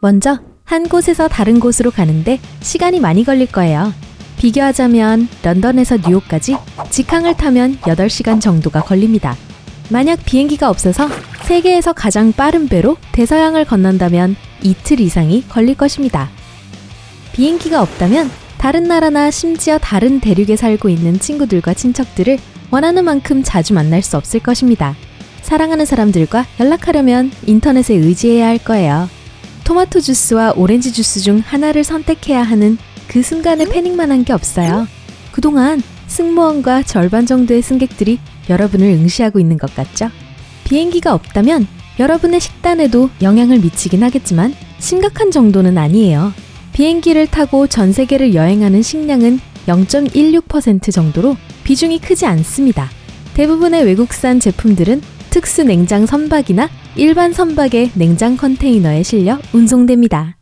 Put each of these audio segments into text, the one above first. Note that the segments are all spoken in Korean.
먼저 한 곳에서 다른 곳으로 가는데 시간이 많이 걸릴 거예요. 비교하자면 런던에서 뉴욕까지 직항을 타면 8시간 정도가 걸립니다. 만약 비행기가 없어서 세계에서 가장 빠른 배로 대서양을 건넌다면 이틀 이상이 걸릴 것입니다. 비행기가 없다면 다른 나라나 심지어 다른 대륙에 살고 있는 친구들과 친척들을 원하는 만큼 자주 만날 수 없을 것입니다. 사랑하는 사람들과 연락하려면 인터넷에 의지해야 할 거예요. 토마토 주스와 오렌지 주스 중 하나를 선택해야 하는 그 순간에 패닉만 한 게 없어요. 그동안 승무원과 절반 정도의 승객들이 여러분을 응시하고 있는 것 같죠? 비행기가 없다면 여러분의 식단에도 영향을 미치긴 하겠지만 심각한 정도는 아니에요. 비행기를 타고 전 세계를 여행하는 식량은 0.16% 정도로 비중이 크지 않습니다. 대부분의 외국산 제품들은 특수 냉장 선박이나 일반 선박의 냉장 컨테이너에 실려 운송됩니다.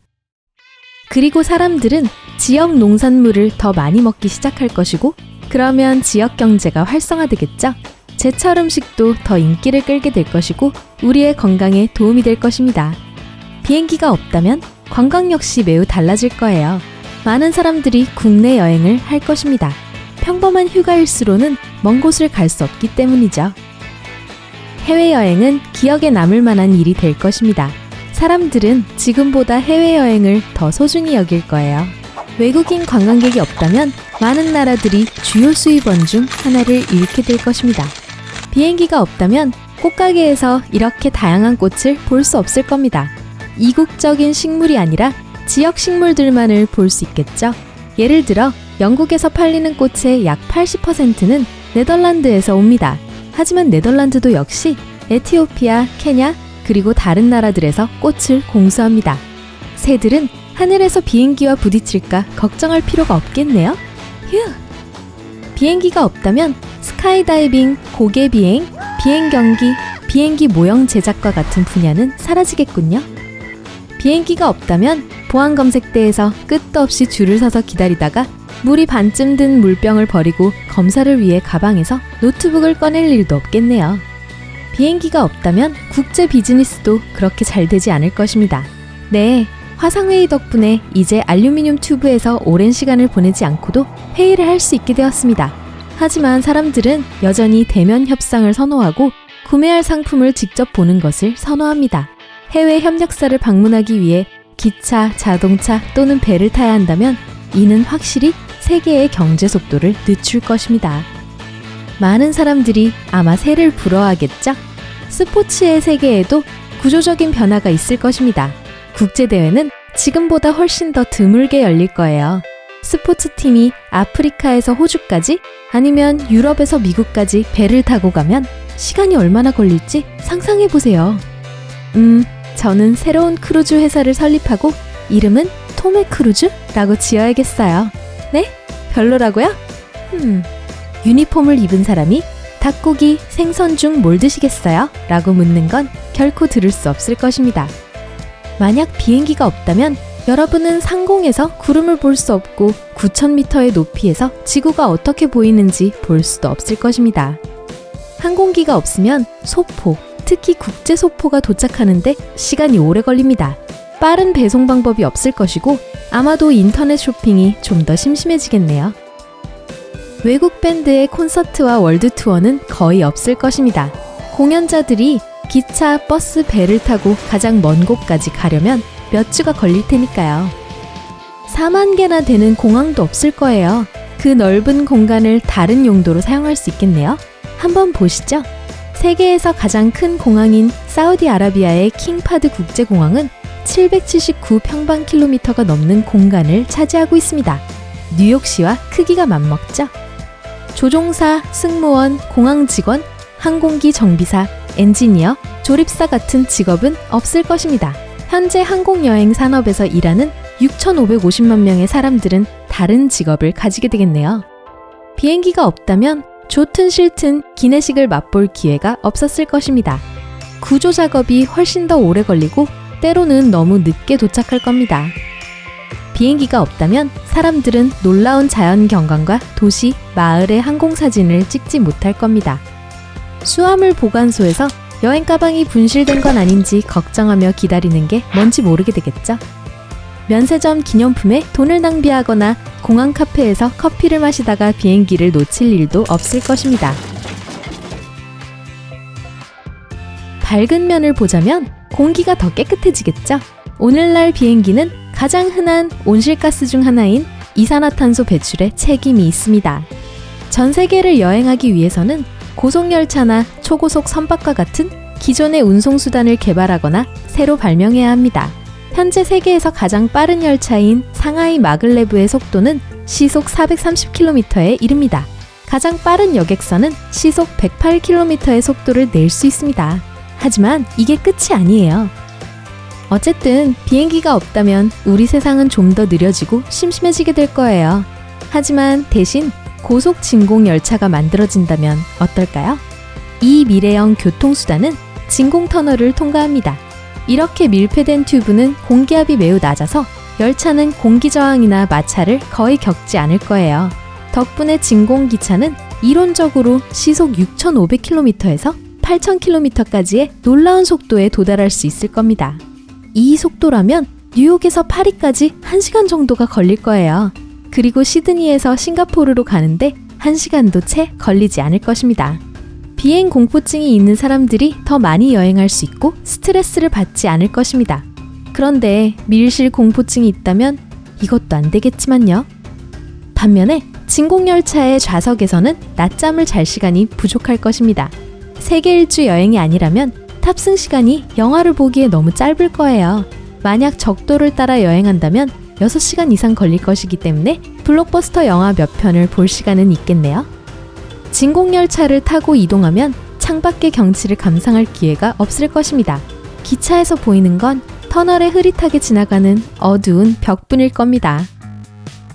그리고 사람들은 지역 농산물을 더 많이 먹기 시작할 것이고, 그러면 지역 경제가 활성화되겠죠? 제철 음식도 더 인기를 끌게 될 것이고 우리의 건강에 도움이 될 것입니다. 비행기가 없다면 관광 역시 매우 달라질 거예요. 많은 사람들이 국내 여행을 할 것입니다. 평범한 휴가일수로는 먼 곳을 갈 수 없기 때문이죠. 해외여행은 기억에 남을 만한 일이 될 것입니다. 사람들은 지금보다 해외여행을 더 소중히 여길 거예요. 외국인 관광객이 없다면 많은 나라들이 주요 수입원 중 하나를 잃게 될 것입니다. 비행기가 없다면 꽃가게에서 이렇게 다양한 꽃을 볼 수 없을 겁니다. 이국적인 식물이 아니라 지역 식물들만을 볼 수 있겠죠. 예를 들어 영국에서 팔리는 꽃의 약 80%는 네덜란드에서 옵니다. 하지만 네덜란드도 역시 에티오피아, 케냐, 그리고 다른 나라들에서 꽃을 공수합니다. 새들은 하늘에서 비행기와 부딪힐까 걱정할 필요가 없겠네요. 휴! 비행기가 없다면 스카이다이빙, 고개비행, 비행경기, 비행기 모형 제작과 같은 분야는 사라지겠군요. 비행기가 없다면 보안검색대에서 끝도 없이 줄을 서서 기다리다가 물이 반쯤 든 물병을 버리고 검사를 위해 가방에서 노트북을 꺼낼 일도 없겠네요. 비행기가 없다면 국제 비즈니스도 그렇게 잘 되지 않을 것입니다. 네, 화상회의 덕분에 이제 알루미늄 튜브에서 오랜 시간을 보내지 않고도 회의를 할 수 있게 되었습니다. 하지만 사람들은 여전히 대면 협상을 선호하고 구매할 상품을 직접 보는 것을 선호합니다. 해외 협력사를 방문하기 위해 기차, 자동차 또는 배를 타야 한다면 이는 확실히 세계의 경제 속도를 늦출 것입니다. 많은 사람들이 아마 새를 부러워하겠죠? 스포츠의 세계에도 구조적인 변화가 있을 것입니다. 국제대회는 지금보다 훨씬 더 드물게 열릴 거예요. 스포츠팀이 아프리카에서 호주까지 아니면 유럽에서 미국까지 배를 타고 가면 시간이 얼마나 걸릴지 상상해보세요. 저는 새로운 크루즈 회사를 설립하고 이름은 톰의 크루즈라고 지어야겠어요. 네? 별로라고요? 유니폼을 입은 사람이 닭고기, 생선 중 뭘 드시겠어요? 라고 묻는 건 결코 들을 수 없을 것입니다. 만약 비행기가 없다면 여러분은 상공에서 구름을 볼 수 없고 9,000m의 높이에서 지구가 어떻게 보이는지 볼 수도 없을 것입니다. 항공기가 없으면 소포, 특히 국제 소포가 도착하는데 시간이 오래 걸립니다. 빠른 배송 방법이 없을 것이고 아마도 인터넷 쇼핑이 좀 더 심심해지겠네요. 외국 밴드의 콘서트와 월드 투어는 거의 없을 것입니다. 공연자들이 기차, 버스, 배를 타고 가장 먼 곳까지 가려면 몇 주가 걸릴 테니까요. 4만 개나 되는 공항도 없을 거예요. 그 넓은 공간을 다른 용도로 사용할 수 있겠네요. 한번 보시죠. 세계에서 가장 큰 공항인 사우디아라비아의 킹파드 국제공항은 779평방킬로미터가 넘는 공간을 차지하고 있습니다. 뉴욕시와 크기가 맞먹죠? 조종사, 승무원, 공항 직원, 항공기 정비사, 엔지니어, 조립사 같은 직업은 없을 것입니다. 현재 항공여행 산업에서 일하는 6,550만 명의 사람들은 다른 직업을 가지게 되겠네요. 비행기가 없다면 좋든 싫든 기내식을 맛볼 기회가 없었을 것입니다. 구조 작업이 훨씬 더 오래 걸리고 때로는 너무 늦게 도착할 겁니다. 비행기가 없다면 사람들은 놀라운 자연 경관과 도시, 마을의 항공사진을 찍지 못할 겁니다. 수화물 보관소에서 여행 가방이 분실된 건 아닌지 걱정하며 기다리는 게 뭔지 모르게 되겠죠. 면세점 기념품에 돈을 낭비하거나 공항 카페에서 커피를 마시다가 비행기를 놓칠 일도 없을 것입니다. 밝은 면을 보자면 공기가 더 깨끗해지겠죠. 오늘날 비행기는 가장 흔한 온실가스 중 하나인 이산화탄소 배출에 책임이 있습니다. 전 세계를 여행하기 위해서는 고속열차나 초고속 선박과 같은 기존의 운송수단을 개발하거나 새로 발명해야 합니다. 현재 세계에서 가장 빠른 열차인 상하이 마글레브의 속도는 시속 430km에 이릅니다. 가장 빠른 여객선은 시속 108km의 속도를 낼 수 있습니다. 하지만 이게 끝이 아니에요. 어쨌든 비행기가 없다면 우리 세상은 좀 더 느려지고 심심해지게 될 거예요. 하지만 대신 고속 진공 열차가 만들어진다면 어떨까요? 이 미래형 교통수단은 진공터널을 통과합니다. 이렇게 밀폐된 튜브는 공기압이 매우 낮아서 열차는 공기저항이나 마찰을 거의 겪지 않을 거예요. 덕분에 진공기차는 이론적으로 시속 6,500km에서 8,000km까지의 놀라운 속도에 도달할 수 있을 겁니다. 이 속도라면 뉴욕에서 파리까지 1시간 정도가 걸릴 거예요. 그리고 시드니에서 싱가포르로 가는데 1시간도 채 걸리지 않을 것입니다. 비행 공포증이 있는 사람들이 더 많이 여행할 수 있고 스트레스를 받지 않을 것입니다. 그런데 밀실 공포증이 있다면 이것도 안 되겠지만요. 반면에 진공열차의 좌석에서는 낮잠을 잘 시간이 부족할 것입니다. 세계 일주 여행이 아니라면 탑승 시간이 영화를 보기에 너무 짧을 거예요. 만약 적도를 따라 여행한다면 6시간 이상 걸릴 것이기 때문에 블록버스터 영화 몇 편을 볼 시간은 있겠네요. 진공열차를 타고 이동하면 창밖의 경치를 감상할 기회가 없을 것입니다. 기차에서 보이는 건 터널에 흐릿하게 지나가는 어두운 벽뿐일 겁니다.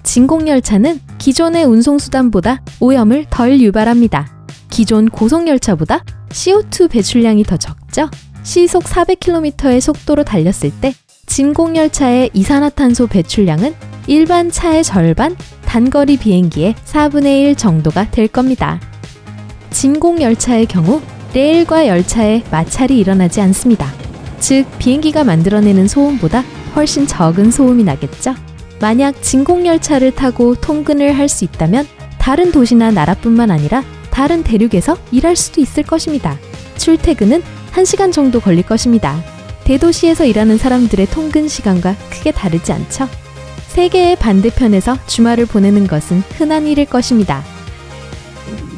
진공열차는 기존의 운송수단보다 오염을 덜 유발합니다. 기존 고속열차보다 CO2 배출량이 더 적죠? 시속 400km의 속도로 달렸을 때 진공열차의 이산화탄소 배출량은 일반 차의 절반, 단거리 비행기의 4분의 1 정도가 될 겁니다. 진공열차의 경우 레일과 열차에 마찰이 일어나지 않습니다. 즉, 비행기가 만들어내는 소음보다 훨씬 적은 소음이 나겠죠? 만약 진공열차를 타고 통근을 할 수 있다면 다른 도시나 나라뿐만 아니라 다른 대륙에서 일할 수도 있을 것입니다. 출퇴근은 1시간 정도 걸릴 것입니다. 대도시에서 일하는 사람들의 통근 시간과 크게 다르지 않죠? 세계의 반대편에서 주말을 보내는 것은 흔한 일일 것입니다.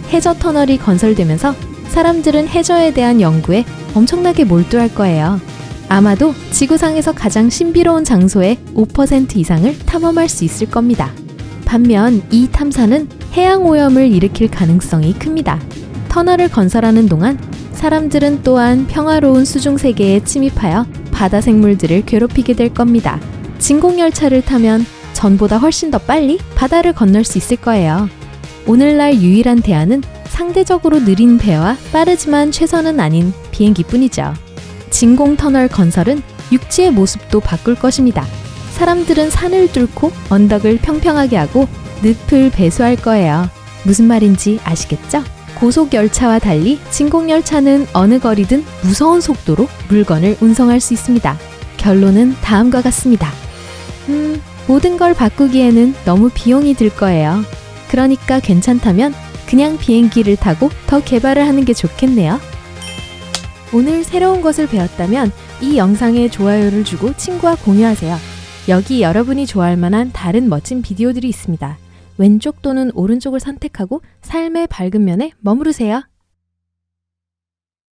해저 터널이 건설되면서 사람들은 해저에 대한 연구에 엄청나게 몰두할 거예요. 아마도 지구상에서 가장 신비로운 장소의 5% 이상을 탐험할 수 있을 겁니다. 반면 이 탐사는 해양 오염을 일으킬 가능성이 큽니다. 터널을 건설하는 동안 사람들은 또한 평화로운 수중 세계에 침입하여 바다 생물들을 괴롭히게 될 겁니다. 진공열차를 타면 전보다 훨씬 더 빨리 바다를 건널 수 있을 거예요. 오늘날 유일한 대안은 상대적으로 느린 배와 빠르지만 최선은 아닌 비행기뿐이죠. 진공터널 건설은 육지의 모습도 바꿀 것입니다. 사람들은 산을 뚫고 언덕을 평평하게 하고 늪을 배수할 거예요. 무슨 말인지 아시겠죠? 고속열차와 달리 진공열차는 어느 거리든 무서운 속도로 물건을 운송할 수 있습니다. 결론은 다음과 같습니다. 모든 걸 바꾸기에는 너무 비용이 들 거예요. 그러니까 괜찮다면 그냥 비행기를 타고 더 개발을 하는 게 좋겠네요. 오늘 새로운 것을 배웠다면 이 영상에 좋아요를 주고 친구와 공유하세요. 여기 여러분이 좋아할 만한 다른 멋진 비디오들이 있습니다. 왼쪽 또는 오른쪽을 선택하고 삶의 밝은 면에 머무르세요.